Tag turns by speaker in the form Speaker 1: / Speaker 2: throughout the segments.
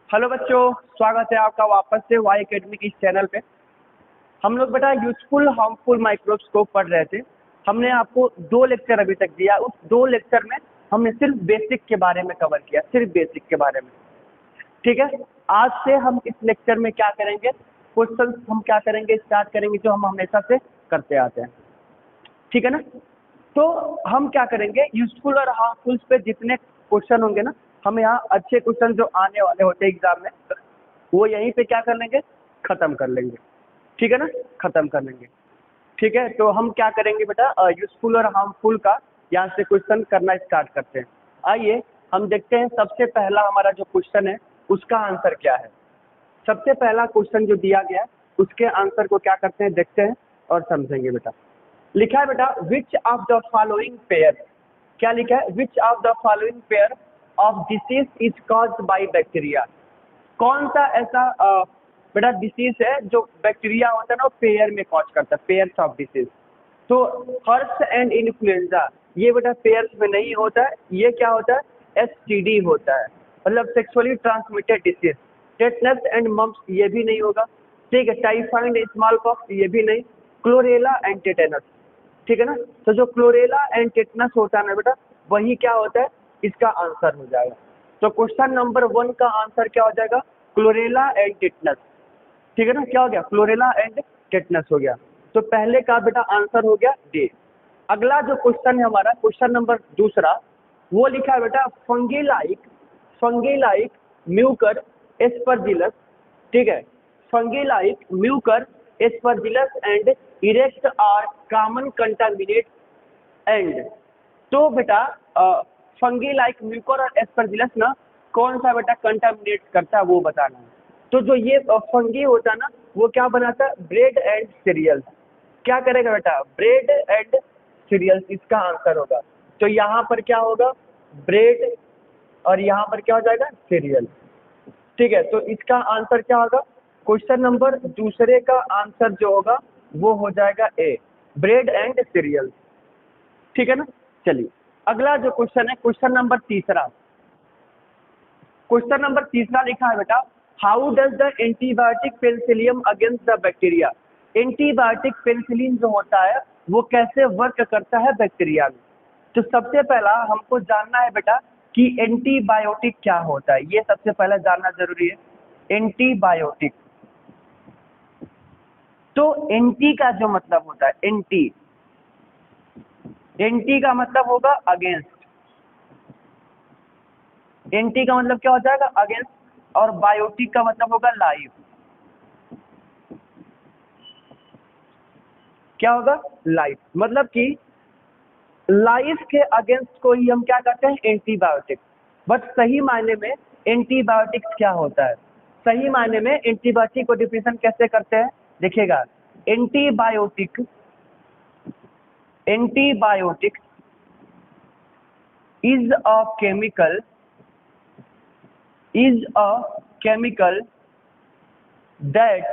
Speaker 1: Hello बच्चों, स्वागत है आपका वापस से वाई एकेडमी की इस चैनल पे। हम लोग बेटा यूजफुल हार्मफुल माइक्रोब्स को पढ़ रहे थे। हमने आपको 2 लेक्चर अभी तक दिया। उस 2 लेक्चर में हमने सिर्फ बेसिक के बारे में कवर किया, सिर्फ बेसिक के बारे में। ठीक है, आज से हम इस लेक्चर में क्या करेंगे, क्वेश्चन हम क्या करेंगे, स्टार्ट करेंगे जो हम हमेशा से करते आते हैं। ठीक है ना। तो हम क्या करेंगे, यूजफुल और हार्मफुल पे जितने क्वेश्चन होंगे ना, हम यहाँ अच्छे क्वेश्चन जो आने वाले होते हैं एग्जाम में, वो यहीं पे क्या कर लेंगे, खत्म कर लेंगे। ठीक है ना, खत्म कर लेंगे। ठीक है, तो हम क्या करेंगे बेटा, यूजफुल और हार्मफुल का यहाँ से क्वेश्चन करना स्टार्ट करते हैं। आइए हम देखते हैं सबसे पहला हमारा जो क्वेश्चन है उसका आंसर क्या है। सबसे पहला क्वेश्चन जो दिया गया है उसके आंसर को क्या करते हैं, देखते हैं और समझेंगे बेटा। लिखा है बेटा, which of the following pair, क्या लिखा है, which of the following pair of disease is caused by bacteria. कौन सा ऐसा बेटा डिसीज है जो बैक्टीरिया होता है ना, पेयर में कॉज करता है, पेयर्स ऑफ डिसीज। तो हर्ष एंड इन्फ्लुएंजा ये बेटा पेयर्स में नहीं होता है, ये क्या होता है, एसटीडी होता है, मतलब sexually transmitted disease. Tetanus and mumps ये भी नहीं होगा। ठीक है, टाइफाइड स्मॉल पॉक्स ये भी नहीं। क्लोरेला एंड टेटेनस, ठीक है ना। तो जो क्लोरेला एंड टेटनस होता है ना बेटा, वही क्या होता है, इसका आंसर हो जाएगा। तो क्वेश्चन नंबर 1 का आंसर क्या हो जाएगा, क्लोरेला एंड टेटनस। ठीक है ना, क्या हो गया, क्लोरेला एंड टेटनस हो गया। तो पहले का बेटा आंसर हो गया डी। अगला जो क्वेश्चन है हमारा, क्वेश्चन नंबर 2, वो लिखा है बेटा, फंगी लाइक म्यूकर एस्परजिलस। ठीक है, fungi like mucor aspergillus and erect are common contaminate and. तो बेटा फंगी लाइक म्यूकर और एस्परजिलस ना कौन सा बेटा कंटामिनेट करता है वो बताना है। तो जो ये फंगी होता है ना, वो क्या बनाता है, ब्रेड एंड सीरियल्स। क्या करेगा बेटा, ब्रेड एंड सीरियल्स इसका आंसर होगा। तो यहाँ पर क्या होगा, ब्रेड, और यहाँ पर क्या हो जाएगा, सीरियल। ठीक है, तो इसका आंसर क्या होगा, क्वेश्चन नंबर 2 का आंसर जो होगा वो हो जाएगा ए, ब्रेड एंड सीरियल। ठीक है ना। चलिए अगला जो क्वेश्चन है, क्वेश्चन नंबर 3। क्वेश्चन नंबर 3 लिखा है बेटा, how does the antibiotic Penicillium against the bacteria. Antibiotic penicillin जो होता है वो कैसे वर्क करता है बैक्टीरिया में। तो सबसे पहला हमको जानना है बेटा कि एंटीबायोटिक क्या होता है, ये सबसे पहले जानना जरूरी है। एंटीबायोटिक, तो एंटी का जो मतलब होता है, एंटी का मतलब होगा अगेंस्ट। एंटी का मतलब क्या हो जाएगा, अगेंस्ट, और बायोटिक का मतलब होगा लाइव। क्या होगा, लाइव, मतलब कि लाइफ के अगेंस्ट को ही हम क्या कहते हैं, एंटीबायोटिक। बट सही मायने में एंटीबायोटिक्स क्या होता है, सही मायने में एंटीबायोटिक को डिफिनेशन कैसे करते हैं, देखिएगा। Antibiotic, antibiotics is a chemical, is a chemical that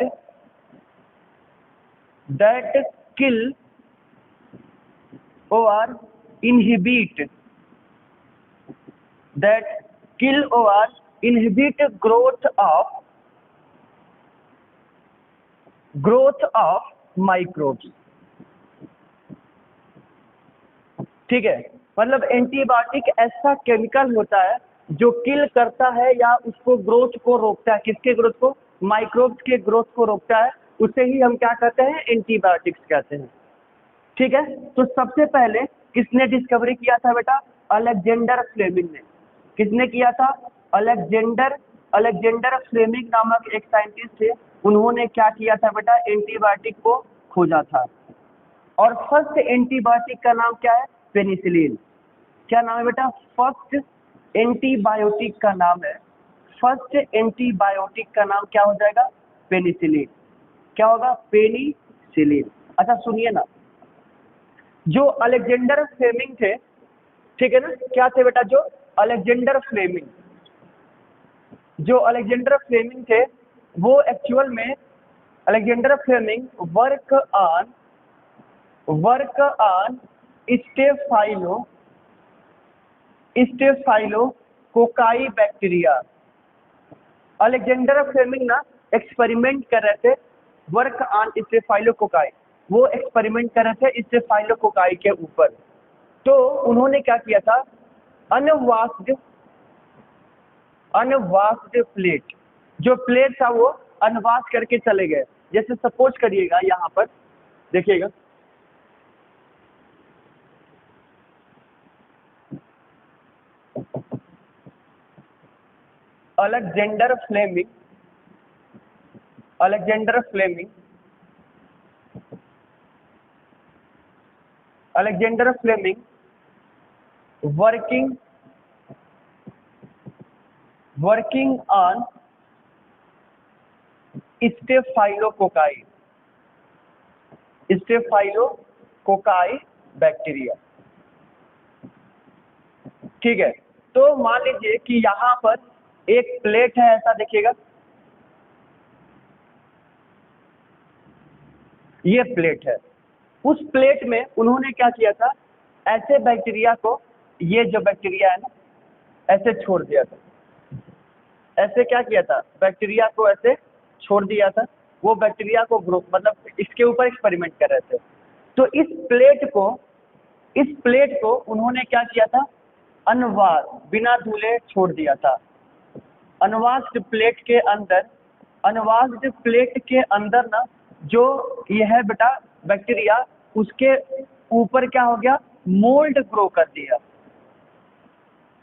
Speaker 1: kill or inhibit growth of microbes। ठीक है, मतलब एंटीबायोटिक ऐसा केमिकल होता है जो किल करता है या उसको ग्रोथ को रोकता है, किसके ग्रोथ को, माइक्रोब्स के ग्रोथ को रोकता है, उसे ही हम क्या कहते हैं, एंटीबायोटिक्स कहते हैं। ठीक है, तो सबसे पहले किसने डिस्कवरी किया था बेटा, अलेक्जेंडर फ्लेमिंग ने। किसने किया था, अलेक्जेंडर फ्लेमिंग नामक एक साइंटिस्ट थे, उन्होंने क्या किया था बेटा, एंटीबायोटिक को खोजा था। और फर्स्ट एंटीबायोटिक का नाम क्या है, पेनिसिलिन। क्या नाम है बेटा, फर्स्ट एंटीबायोटिक का नाम है, फर्स्ट एंटीबायोटिक का नाम क्या हो जाएगा, पेनिसिलिन। क्या होगा, पेनिसिलिन। अच्छा सुनिए ना, जो अलेक्जेंडर फ्लेमिंग थे, ठीक है ना, क्या थे बेटा, जो अलेक्जेंडर फ्लेमिंग, जो अलेक्जेंडर फ्लेमिंग थे वो एक्चुअल में, Alexander Fleming work on staphylococci bacteria. Alexander Fleming ना एक्सपेरिमेंट कर रहे थे वर्क ऑन स्टेफाइलोकोकाई, वो एक्सपेरिमेंट कर रहे थे स्टेफाइलोकोकाई के ऊपर। तो उन्होंने क्या किया था, अनवास्ड प्लेट, जो प्लेट था वो अनवाश करके चले गए। जैसे सपोज करिएगा यहाँ पर देखिएगा, Alexander Fleming working on staphylococci bacteria. ठीक है, तो मान लीजिए कि यहाँ पर एक प्लेट है, ऐसा देखिएगा, ये प्लेट है। उस प्लेट में उन्होंने क्या किया था, ऐसे बैक्टीरिया को, ये जो बैक्टीरिया है ना, ऐसे छोड़ दिया था। ऐसे क्या किया था, बैक्टीरिया को ऐसे छोड़ दिया था। वो बैक्टीरिया को ग्रो मतलब इसके ऊपर एक्सपेरिमेंट कर रहे थे। तो इस प्लेट को उन्होंने क्या किया था, अनवाश, बिना धुले छोड़ दिया था। अनवाश्ड प्लेट के अंदर ना जो ये है बेटा बैक्टीरिया, उसके ऊपर क्या हो गया, मोल्ड ग्रो कर दिया।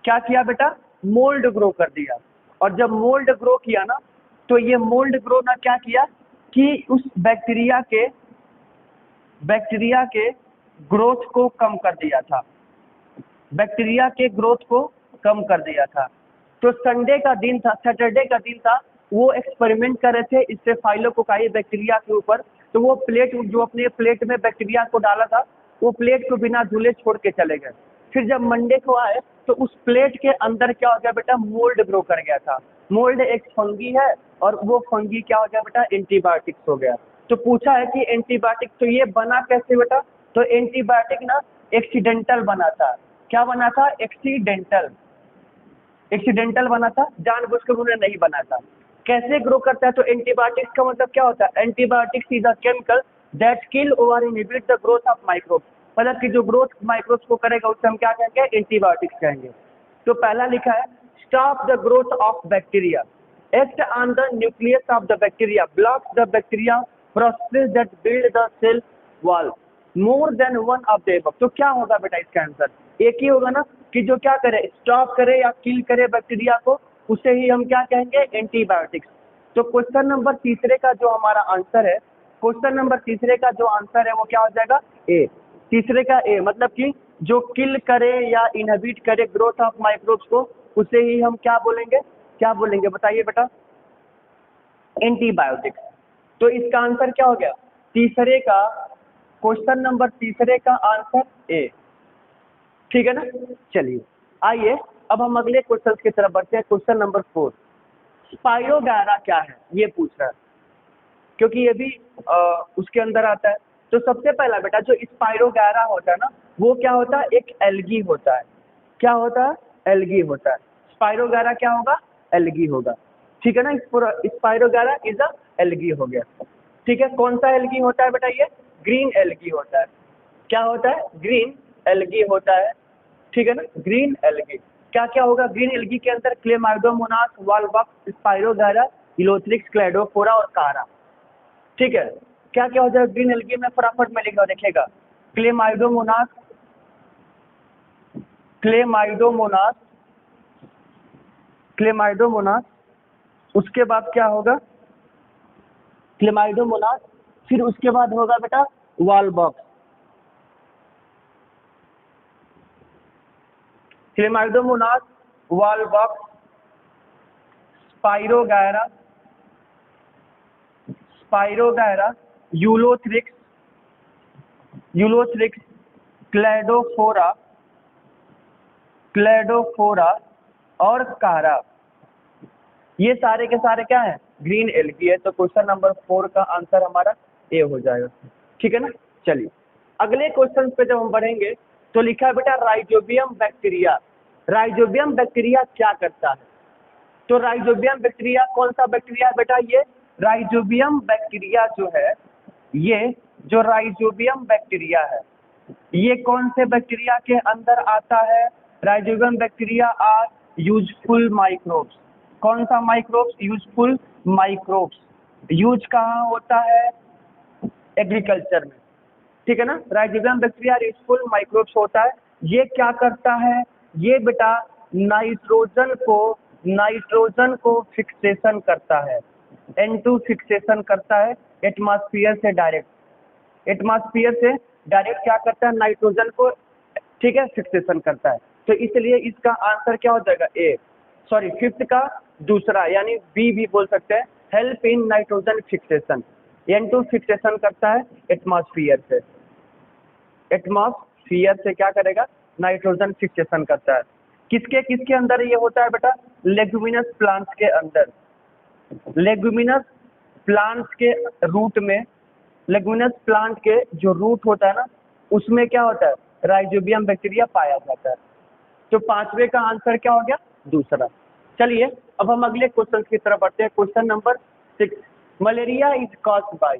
Speaker 1: क्या किया बेटा, मोल्ड ग्रो कर दिया। और जब मोल्ड ग्रो किया ना, तो ये मोल्ड ग्रो ना क्या किया कि उस बैक्टीरिया के ग्रोथ को कम कर दिया था। तो सैटरडे का दिन था, वो एक्सपेरिमेंट कर रहे थे स्टेफाइलोकोकाई बैक्टीरिया के ऊपर। तो वो प्लेट, जो अपने प्लेट में बैक्टीरिया को डाला था, वो प्लेट को बिना धुले छोड़ के चले गए। फिर जब मंडे को आए तो उस प्लेट के अंदर क्या हो गया बेटा, मोल्ड ग्रो कर गया था। मोल्ड एक फंगी है, और वो फंगी क्या हो गया बेटा, एंटीबायोटिक्स हो गया। तो पूछा है कि एंटीबायोटिक तो ये बना कैसे बेटा, तो एंटीबायोटिक ना एक्सीडेंटल बना था। क्या बना था, एक्सीडेंटल बना था, जानबूझकर उन्होंने नहीं बना था। कैसे ग्रो करता है, तो एंटीबायोटिक्स का मतलब क्या होता है, antibiotics is a chemical that kill और inhibit the growth of microbes. मतलब कि जो ग्रोथ माइक्रोब्स को करेगा उसे हम क्या कहेंगे, एंटीबायोटिक्स कहेंगे। तो पहला लिखा है, stop the growth of bacteria, act on the nucleus of the bacteria, block the bacteria process that build the cell wall, more than one of the above. तो क्या होगा बेटा इसका आंसर, एक ही होगा ना, कि जो क्या करे, स्टॉप करे या किल करे बैक्टीरिया को, उसे ही हम क्या कहेंगे, एंटीबायोटिक्स। तो क्वेश्चन नंबर तीसरे का जो हमारा आंसर है, वो क्या हो जाएगा, ए। तीसरे का ए, मतलब कि जो किल करे या इनहिबिट करे ग्रोथ ऑफ माइक्रोब्स को, उसे ही हम क्या बोलेंगे बताइए बेटा, एंटीबायोटिक्स। तो इसका आंसर क्या हो गया, क्वेश्चन नंबर तीसरे का आंसर ए। ठीक है ना, चलिए आइए अब हम अगले क्वेश्चन की तरफ बढ़ते हैं। क्वेश्चन नंबर 4, स्पाइरोगैरा क्या है, ये पूछ रहा है, क्योंकि ये भी उसके अंदर आता है। तो सबसे पहला बेटा जो स्पाइरोगैरा होता है ना, वो क्या होता है, एक एल्गी होता है। क्या होता है, एल्गी होता है। स्पाइरोगैरा क्या होगा, एल्गी होगा। ठीक है ना, स्पाइरोगैरा इज अ एल्गी हो गया। ठीक है, कौन सा एल्गी होता है बेटा, ये ग्रीन एल्गी होता है। क्या होता है, ग्रीन एल्गी होता है। ठीक है ना, ग्रीन एल्गी। क्या क्या होगा ग्रीन एल्गी के अंदर, क्लेमाइडोमोनास, वॉलबॉक्स, स्पाइरोगैरा, इलोथ्रिक्स, क्लेडोफोरा और कारा। ठीक है, क्या क्या हो जाएगा ग्रीन एल्गी में, फटाफट में लिखा देखिएगा, क्लेमाइडोमोनास, उसके बाद क्या होगा, क्लेमाइडोमोनास, फिर उसके बाद होगा बेटा wallbox, Chlamydomonas, wallbox, स्पाइरोगैरा, Ulothrix, Cladophora और कारा। ये सारे के सारे क्या है, ग्रीन एल्गी है। तो क्वेश्चन नंबर 4 का आंसर हमारा ए हो जाएगा। ठीक है ना, चलिए अगले क्वेश्चन पे जब हम बढ़ेंगे तो लिखा है बेटा राइजोबियम बैक्टीरिया। राइजोबियम बैक्टीरिया क्या करता है, तो राइजोबियम बैक्टीरिया कौन सा बैक्टीरिया है बेटा? ये राइजोबियम बैक्टीरिया जो है, ये जो राइजोबियम बैक्टीरिया है, ये कौन से बैक्टीरिया के अंदर आता है? Rhizobium bacteria are useful microbes. कौन सा माइक्रोब्स? Useful microbes. यूज कहाँ होता है? एग्रीकल्चर में, ठीक है ना। राइजोबियम बैक्टीरिया यूजफुल माइक्रोब्स होता है। ये क्या करता है? ये बेटा नाइट्रोजन को फिक्सेशन करता है, N2 फिक्सेशन करता है एटमॉस्फेयर से डायरेक्ट। एटमॉस्फेयर से डायरेक्ट क्या करता है? नाइट्रोजन को, ठीक है, फिक्सेशन करता है। तो इसलिए इसका आंसर क्या हो जाएगा? ए, सॉरी फिफ्थ का दूसरा यानी बी भी बोल सकते हैं, help in nitrogen fixation. N2 fixation करता है एटमॉस्फेयर से। एटमॉस्फेयर से क्या करेगा? नाइट्रोजन फिक्सेशन करता है। किसके किसके अंदर ये होता है बेटा? लेगुमिनस प्लांट्स के अंदर। लेगुमिनस प्लांट्स के रूट में, लेगुमिनस प्लांट के जो रूट होता है ना, उसमें क्या होता है? राइजोबियम बैक्टीरिया पाया जाता है। तो पांचवे का आंसर क्या हो गया? दूसरा। चलिए अब हम अगले क्वेश्चन की तरफ बढ़ते हैं। Question number 6, malaria is caused by.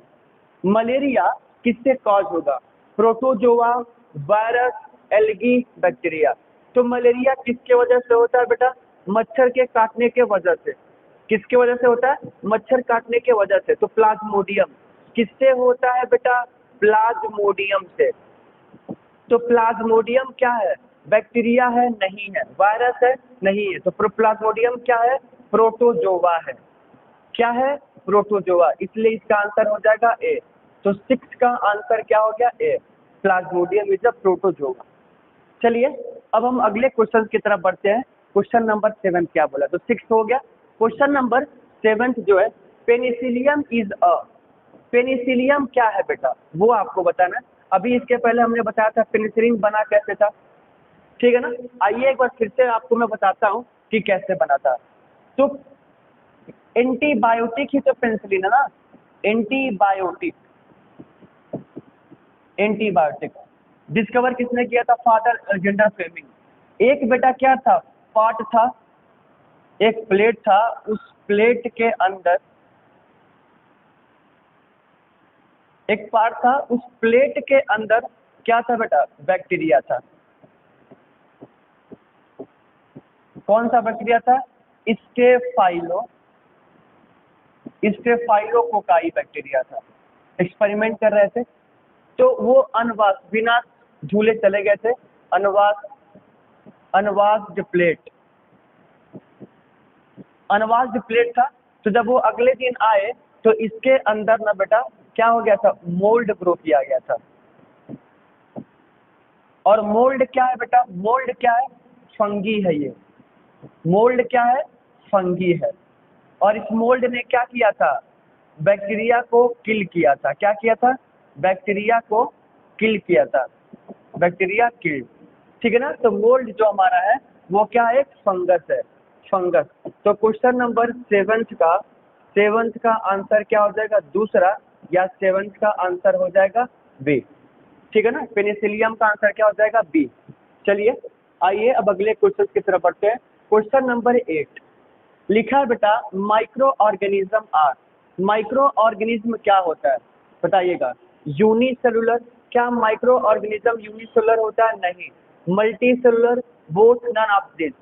Speaker 1: Malaria किससे कॉज होगा? Protozoa, virus, algae, bacteria. तो मलेरिया किसके वजह से होता है बेटा? मच्छर के काटने के वजह से। किसके वजह से होता है? मच्छर काटने के वजह से। तो प्लाज्मोडियम किससे होता है बेटा? प्लाज्मोडियम से। तो प्लाज्मोडियम क्या है? बैक्टीरिया है? नहीं है। वायरस है? नहीं है। तो प्लाज्मोडियम क्या है? प्रोटोजोआ है। क्या है? प्रोटोजोआ। इसलिए इसका आंसर हो जाएगा ए। तो 6 का आंसर क्या हो गया? ए, प्लाज्मोडियम इज अ प्रोटोजोआ। चलिए अब हम अगले क्वेश्चन की तरफ बढ़ते हैं। क्वेश्चन नंबर 7 क्या बोला? तो 6 हो गया। क्वेश्चन नंबर 7 जो है, पेनिसिलियम इज अ। पेनिसिलियम क्या है बेटा? वो आपको बताना है। अभी इसके पहले हमने बताया था पेनिसिलिन बना कैसे था, ठीक है ना। आइए एक बार फिर से आपको मैं बताता हूँ कि कैसे बना था। तो एंटीबायोटिक ही तो पेनिसिलिन है ना। एंटीबायोटिक, एंटीबायोटिक डिस्कवर किसने किया था? Father Alexander Fleming. एक बेटा क्या था? पार्ट था, एक प्लेट था, उस प्लेट के अंदर एक पार्ट था, उस प्लेट के अंदर क्या था बेटा? बैक्टीरिया था। कौन सा बैक्टीरिया था? स्टेफाइलोकोकाई बैक्टीरिया था। एक्सपेरिमेंट कर रहे थे तो वो अनवास, बिना झूले चले गए थे। अनवास्ड प्लेट था। तो जब वो अगले दिन आए तो इसके अंदर ना बेटा क्या हो गया था? मोल्ड ग्रो किया गया था। और मोल्ड क्या है बेटा? मोल्ड क्या है? फंगी है। ये मोल्ड क्या है? फंगी है। और इस मोल्ड ने क्या किया था? बैक्टीरिया को किल किया था। क्या किया था? बैक्टीरिया को किल किया था। बैक्टीरिया किल, ठीक है ना। तो मोल्ड जो हमारा है वो क्या है? एक फंगस है, फंगस। तो क्वेश्चन नंबर 7 का आंसर क्या हो जाएगा? दूसरा, या 7 का आंसर हो जाएगा बी, ठीक है ना। पेनिसिलियम का आंसर क्या हो जाएगा? बी। चलिए आइए अब अगले क्वेश्चन की तरफ बढ़ते हैं। क्वेश्चन नंबर 8 लिखा है बेटा, micro organism are. Micro organism क्या होता है बताइएगा? यूनिसेलुलर। क्या माइक्रो ऑर्गेनिज्म यूनिसेलुलर होता है? नहीं। Multi cellular, both, none of this.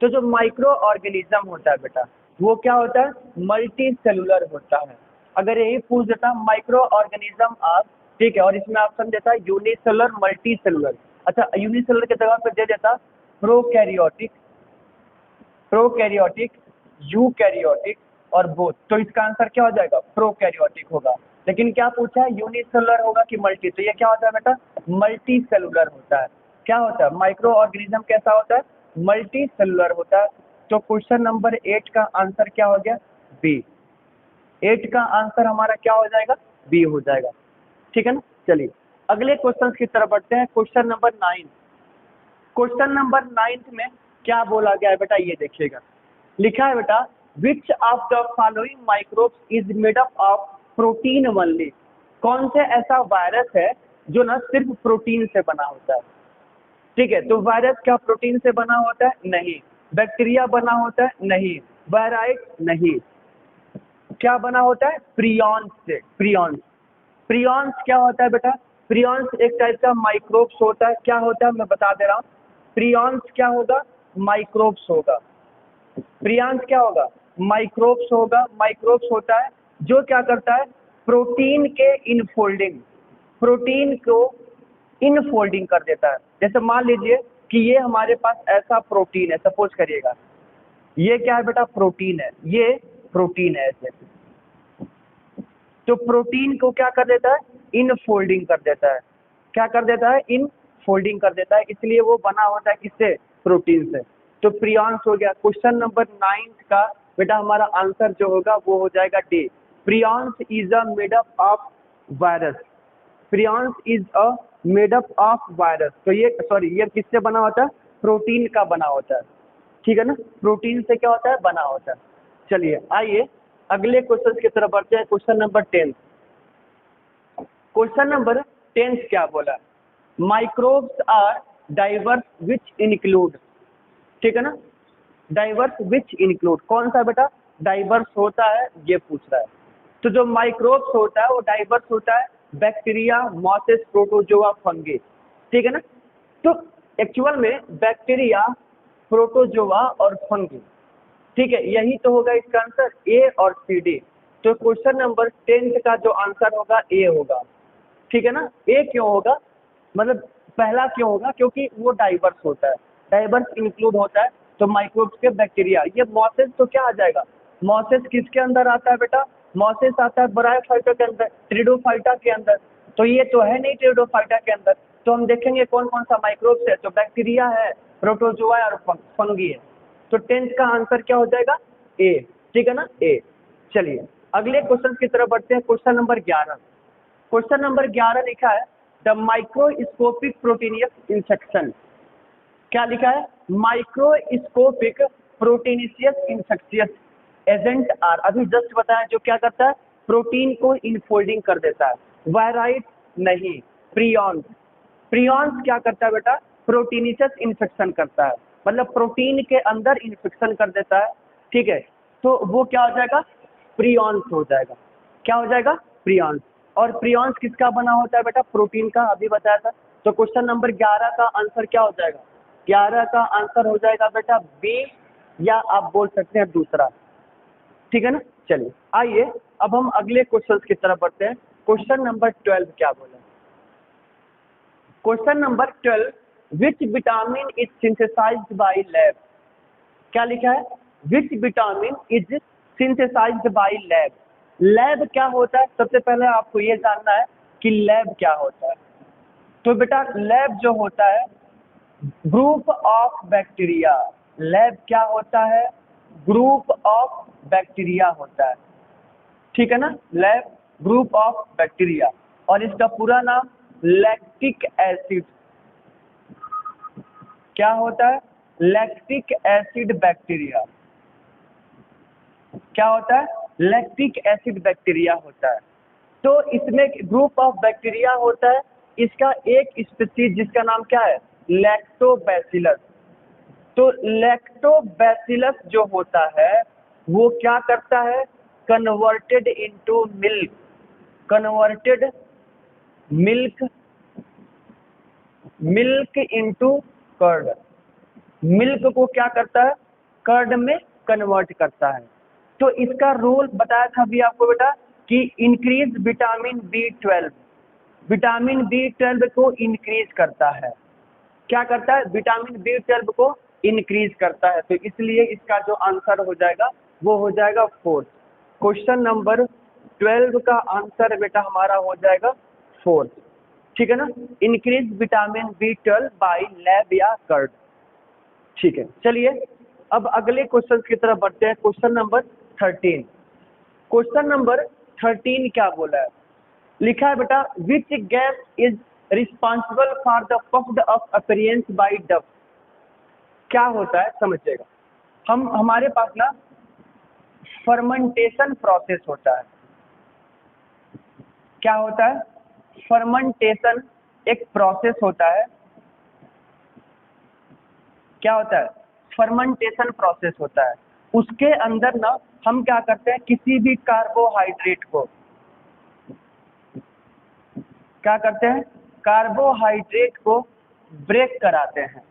Speaker 1: तो जो माइक्रो ऑर्गेनिज्म होता है बेटा वो क्या होता है? मल्टी सेलुलर होता है। अगर यही पूछ देता माइक्रो ऑर्गेनिज्म आर, ठीक है, और इसमें ऑप्शन देता है यूनिसेलुलर, मल्टी सेलुलर। अच्छा, यूनिसेलुलर के जगह पे दे देता प्रोकैरियोटिक, प्रोकैरियोटिक, यूकैरियोटिक और बोथ। तो इसका आंसर क्या हो जाएगा? प्रोकैरियोटिक होगा। लेकिन क्या पूछा है? यूनिसेलुलर होगा कि मल्टी? तो ये क्या होता है बेटा? मल्टी सेलुलर होता है। क्या होता है? माइक्रो ऑर्गेनिज्म कैसा होता है? मल्टी सेलुलर होता है। तो क्वेश्चन नंबर 8 का आंसर क्या हो गया? बी। 8 का आंसर हमारा क्या हो जाएगा? बी हो जाएगा, ठीक है ना। चलिए अगले क्वेश्चन की तरफ बढ़ते हैं। Question number 9। क्वेश्चन नंबर 9 में क्या बोला गया है बेटा? ये देखिएगा, लिखा है बेटा, which of the following microbes is made up of protein only. कौन से ऐसा वायरस है जो ना सिर्फ प्रोटीन से बना होता है? ठीक है, तो वायरस क्या प्रोटीन से बना होता है? नहीं। बैक्टीरिया बना होता है? नहीं। वैराइट नहीं। क्या बना होता है? प्रियॉन्स से। प्रियॉन्स, प्रियॉन्स क्या होता है बेटा? प्रियॉन्स एक टाइप का माइक्रोब्स होता है। क्या होता है मैं बता दे रहा हूँ। प्रियॉन्स क्या होगा? माइक्रोब्स होगा। प्रियॉन्स क्या होगा? माइक्रोब्स होगा। माइक्रोब्स होता है जो क्या करता है? प्रोटीन के इनफोल्डिंग, प्रोटीन को इनफोल्डिंग कर देता है। जैसे मान लीजिए कि ये हमारे पास ऐसा प्रोटीन है, सपोज करिएगा ये क्या है बेटा? प्रोटीन है, ये प्रोटीन है ऐसे। तो प्रोटीन को क्या कर देता है? इनफोल्डिंग कर देता है। क्या कर देता है? इनफोल्डिंग कर देता है, इसलिए वो बना होता है किससे? प्रोटीन से। तो प्रियॉन्स हो गया। क्वेश्चन नंबर 9 का बेटा हमारा आंसर जो होगा वो हो जाएगा D. Prions is a made up of virus. Prions is a made up of virus. तो ये सॉरी, ये किससे बना होता है? प्रोटीन का बना होता है। ठीक है ना? प्रोटीन से क्या होता है? बना होता है। चलिए आइए अगले क्वेश्चन की तरफ बढ़ते हैं। Question number 10। क्वेश्चन नंबर 10 क्या बोला? Microbes are diverse which include. ठीक है ना? डाइवर्स विच इंक्लूड कौन सा बेटा? डाइवर्स होता है, ये पूछ रहा है। तो जो माइक्रोब्स होता है वो डाइवर्स होता है, बैक्टीरिया, मॉसेस, प्रोटोजोआ, फंगी। ठीक है ना? तो एक्चुअल में बैक्टीरिया, प्रोटोजोआ और फंगी। ठीक है, यही तो होगा इसका आंसर, ए और सी डी। तो क्वेश्चन नंबर 10 का जो आंसर होगा ए होगा। ठीक है ना? ए क्यों होगा? मतलब पहला क्यों होगा? क्योंकि वो डाइवर्स होता है, डाइवर्स इंक्लूड होता है। तो माइक्रोब्स के बैक्टीरिया, ये मॉसेस तो क्या आ जाएगा? मॉसेस किसके अंदर आता है बेटा? मॉसेस आता है ब्रायोफाइटा के अंदर, ट्रिडोफाइटा के अंदर। तो ये तो है नहीं ट्रिडोफाइटा के अंदर। तो हम देखेंगे कौन कौन सा माइक्रोब्स है। तो बैक्टीरिया है, प्रोटोजोआ और फंगी है। तो 10 का आंसर क्या हो जाएगा? ए। ठीक है ना? ए। चलिए अगले क्वेश्चन की तरफ बढ़ते हैं। Question number 11। क्वेश्चन नंबर 11 लिखा है द माइक्रोस्कोपिक प्रोटीनियस इंसेक्शन। क्या लिखा है? Microscopic proteinaceous infectious agent are. अभी जस्ट बताया जो क्या करता है? प्रोटीन को इनफोल्डिंग कर देता है। वायराइट नहीं। प्रियॉन्स, प्रियॉन्स क्या करता है बेटा? प्रोटीनियस इन्फेक्शन करता है, मतलब प्रोटीन के अंदर इन्फेक्शन कर देता है। ठीक है, तो वो क्या हो जाएगा? प्रियॉन्स हो जाएगा। क्या हो जाएगा? प्रियॉन्स। और प्रियॉन्स किसका बना होता है बेटा? प्रोटीन का, अभी बताया था। तो क्वेश्चन नंबर 11 का आंसर क्या हो जाएगा? 11 का आंसर हो जाएगा बेटा बी, या आप बोल सकते हैं दूसरा। ठीक है ना? चलिए आइए अब हम अगले क्वेश्चन की तरफ बढ़ते हैं। क्वेश्चन नंबर 12 क्या बोला? Question number 12, which vitamin is synthesized by lab. क्या लिखा है? Which vitamin is synthesized by lab. Lab क्या होता है? सबसे पहले आपको ये जानना है कि लैब क्या होता है। तो बेटा लैब जो होता है, ग्रुप ऑफ बैक्टीरिया। लैब क्या होता है? ग्रुप ऑफ बैक्टीरिया होता है। ठीक है ना? लैब ग्रुप ऑफ बैक्टीरिया, और इसका पूरा नाम लैक्टिक एसिड। क्या होता है? Lactic acid bacteria. क्या होता है? लैक्टिक एसिड बैक्टीरिया होता है। तो इसमें ग्रुप ऑफ बैक्टीरिया होता है। इसका एक स्पीशीज जिसका नाम क्या है? लैक्टोबैसिलस। तो लैक्टोबैसिलस जो होता है वो क्या करता है? Converted into milk, converted milk, milk into curd. Milk को क्या करता है? कर्ड में कन्वर्ट करता है। तो इसका रोल बताया था अभी आपको बेटा कि increase vitamin B 12। Vitamin B 12 को इंक्रीज करता है। क्या करता है? विटामिन बी 12 को इंक्रीज करता है। तो इसलिए इसका जो आंसर हो जाएगा वो हो जाएगा 4। क्वेश्चन नंबर 12 का आंसर बेटा हमारा हो जाएगा 4। ठीक है ना? Increase vitamin B 12 by lab या कर्ड। ठीक है, चलिए अब अगले क्वेश्चन की तरफ बढ़ते हैं। Question number 13। क्वेश्चन नंबर 13 क्या बोला है? लिखा है बेटा which gas is responsible for the puffed off appearance by dough. क्या होता है समझिएगा। हमारे पास ना फर्मेंटेशन प्रोसेस होता है। क्या होता है? फर्मेंटेशन एक प्रोसेस होता है। क्या होता है? फर्मेंटेशन प्रोसेस होता है। उसके अंदर ना हम क्या करते हैं, किसी भी कार्बोहाइड्रेट को क्या करते हैं, कार्बोहाइड्रेट को ब्रेक कराते हैं।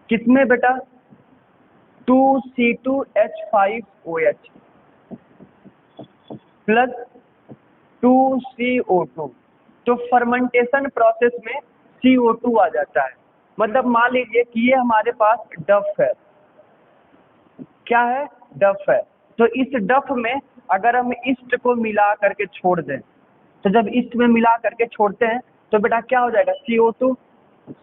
Speaker 1: किसमें बेटा, 2C2H5OH प्लस 2CO2। तो फर्मेंटेशन प्रोसेस में CO2 आ जाता है। मतलब मान लीजिए कि ये हमारे पास डफ है, क्या है, डफ है। तो इस डफ में अगर हम ईस्ट को मिला करके छोड़ दें, तो जब ईस्ट में मिला करके छोड़ते हैं तो बेटा क्या हो जाएगा,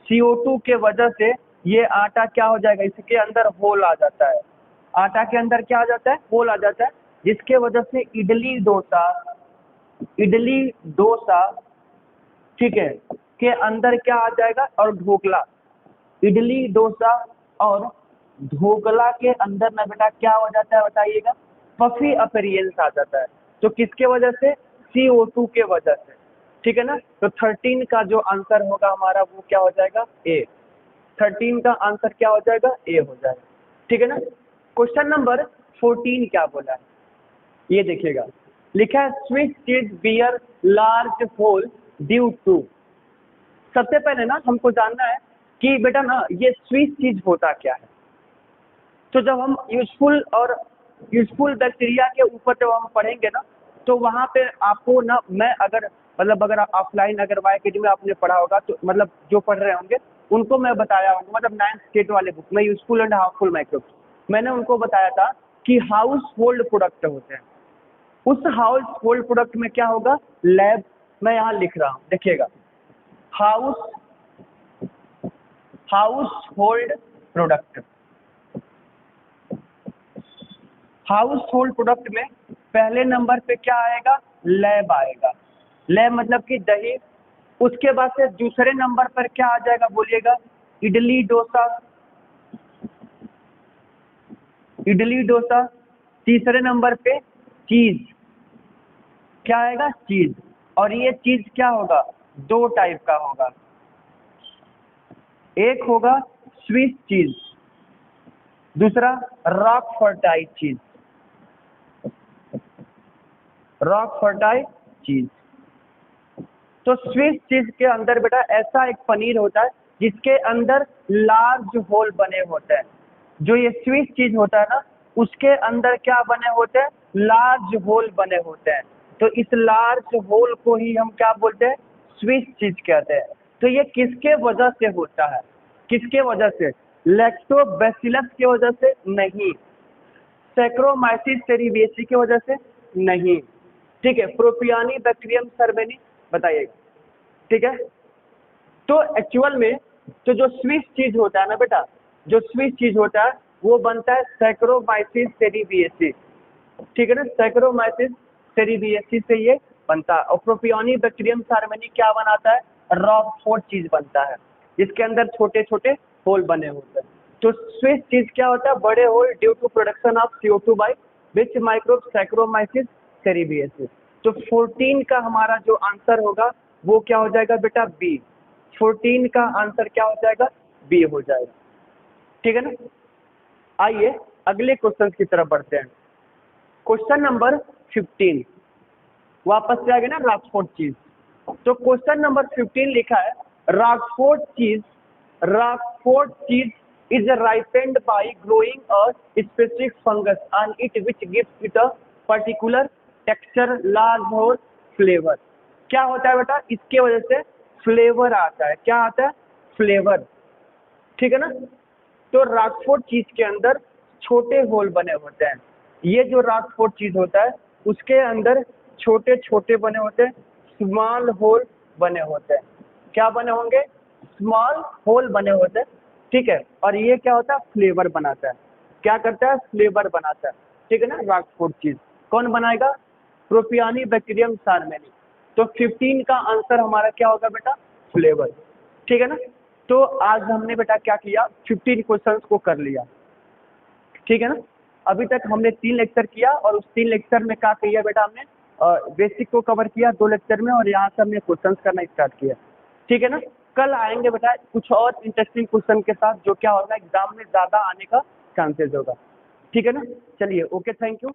Speaker 1: CO2 के वजह से ये आटा क्या हो जाएगा, इसके अंदर होल आ जाता है। आटा के अंदर क्या आ जाता है, होल आ जाता है, जिसके वजह से इडली डोसा ठीक है के अंदर क्या आ जाएगा, और ढोकला, इडली डोसा और ढोकला के अंदर ना बेटा क्या हो जाता है बताइएगा, पफी अपीयरेंस आ जाता है। तो किसके वजह से, CO2 के वजह से। ठीक है ना। तो 13 का जो आंसर होगा हमारा वो क्या हो जाएगा, ए। 13 का आंसर क्या हो जाएगा, ए हो जाएगा। ठीक है ना। क्वेश्चन नंबर 14 क्या बोला है, ये देखिएगा, लिखा है Swiss cheese bear large hole due to. सबसे पहले ना हमको जानना है कि बेटा ना ये स्विच चीज होता क्या है। तो जब हम यूजफुल बैक्टीरिया के ऊपर जब हम पढ़ेंगे ना, तो वहाँ पे आपको ना, मैं अगर मतलब अगर ऑफलाइन अगर वाई के में आपने पढ़ा होगा तो मतलब जो पढ़ रहे होंगे उनको मैं बताया होगा, मतलब 9th स्टेट वाले बुक में यूजफुल एंड हार्मफुल माइक्रोब्स, मैंने उनको बताया था कि हाउस होल्ड प्रोडक्ट होते हैं। उस हाउस होल्ड प्रोडक्ट में क्या होगा, लैब, मैं यहाँ लिख रहा हूँ देखिएगा, house hold product. House hold product में पहले नंबर पे क्या आएगा, लैब आएगा। लैब मतलब कि दही। उसके बाद से दूसरे नंबर पर क्या आ जाएगा बोलिएगा, इडली डोसा। तीसरे नंबर पे चीज, क्या आएगा, चीज। और ये चीज क्या होगा, दो टाइप का होगा, एक होगा स्विस चीज, दूसरा रॉकफोर्टाई चीज। तो स्विस चीज के अंदर बेटा ऐसा एक पनीर होता है जिसके अंदर लार्ज होल बने होते हैं। जो ये स्विस चीज होता है ना, उसके अंदर क्या बने होते हैं, लार्ज होल बने होते हैं। तो इस लार्ज होल को ही हम क्या बोलते हैं, स्विस चीज कहते हैं। तो ये किसके वजह से होता है, किसके वजह से, लैक्टोबैसिलस की वजह से नहीं, सैक्रोमाइसिस सेरिवेसी की वजह से नहीं, ठीक है, प्रोपियानी बैक्टीरियम सर्वेनी, बताइएगा। ठीक है। तो एक्चुअल में तो जो स्विस चीज होता है ना बेटा, जो स्विस चीज होता है वो बनता है सैक्रोमाइसिस सेरिवेसी। ठीक है ना, सैक्रोमाइसिस सेरिवेसी से ये बनता है। और प्रोपियानी बैक्टीरियम सर्वेनी क्या बनाता है, रॉकफोर्ट चीज बनता है जिसके अंदर छोटे छोटे होल बने होते हैं। तो स्विस चीज क्या होता है, बड़े hole due to production of CO2 by which microbe, Saccharomyces cerevisiae. तो 14 का हमारा जो आंसर होगा वो क्या हो जाएगा बेटा, बी। 14 का आंसर क्या हो जाएगा, बी हो जाएगा। ठीक है ना। आइए अगले क्वेश्चन की तरफ बढ़ते हैं। क्वेश्चन नंबर 15 वापस से आ गए ना, रॉकफोर्ट चीज। तो क्वेश्चन नंबर 15 लिखा है, रॉकफोर्ट चीज is ripened by growing a specific fungus on it which gives it a particular texture, large और flavor। क्या होता है बेटा, इसके वजह से फ्लेवर आता है। क्या आता है, फ्लेवर। ठीक है ना। तो रॉकफोर्ट चीज के अंदर छोटे होल बने होते हैं। ये जो रॉकफोर्ट चीज होता है उसके अंदर छोटे छोटे बने होते हैं, स्मॉल होल बने होते हैं। क्या बने होंगे, स्मॉल होल बने होते हैं। ठीक है। और ये क्या होता है, फ्लेवर बनाता है। क्या करता है, फ्लेवर बनाता है। ठीक है ना। रॉकफोर्ट चीज कौन बनाएगा, प्रोपियानी बैक्टीरियम सार्मेनी। तो 15 का आंसर हमारा क्या होगा बेटा, फ्लेवर। ठीक है ना। तो आज हमने बेटा क्या किया, 15 क्वेश्चंस को कर लिया। ठीक है ना। अभी तक हमने 3 लेक्चर किया और उस 3 लेक्चर में क्या किया बेटा, हमने बेसिक को कवर किया 2 लेक्चर में, और यहाँ से हमने क्वेश्चंस करना स्टार्ट किया। ठीक है ना। कल आएंगे बेटा कुछ और इंटरेस्टिंग क्वेश्चन के साथ, जो क्या होगा एग्जाम में ज़्यादा आने का चांसेस होगा। ठीक है ना। चलिए, ओके, थैंक यू।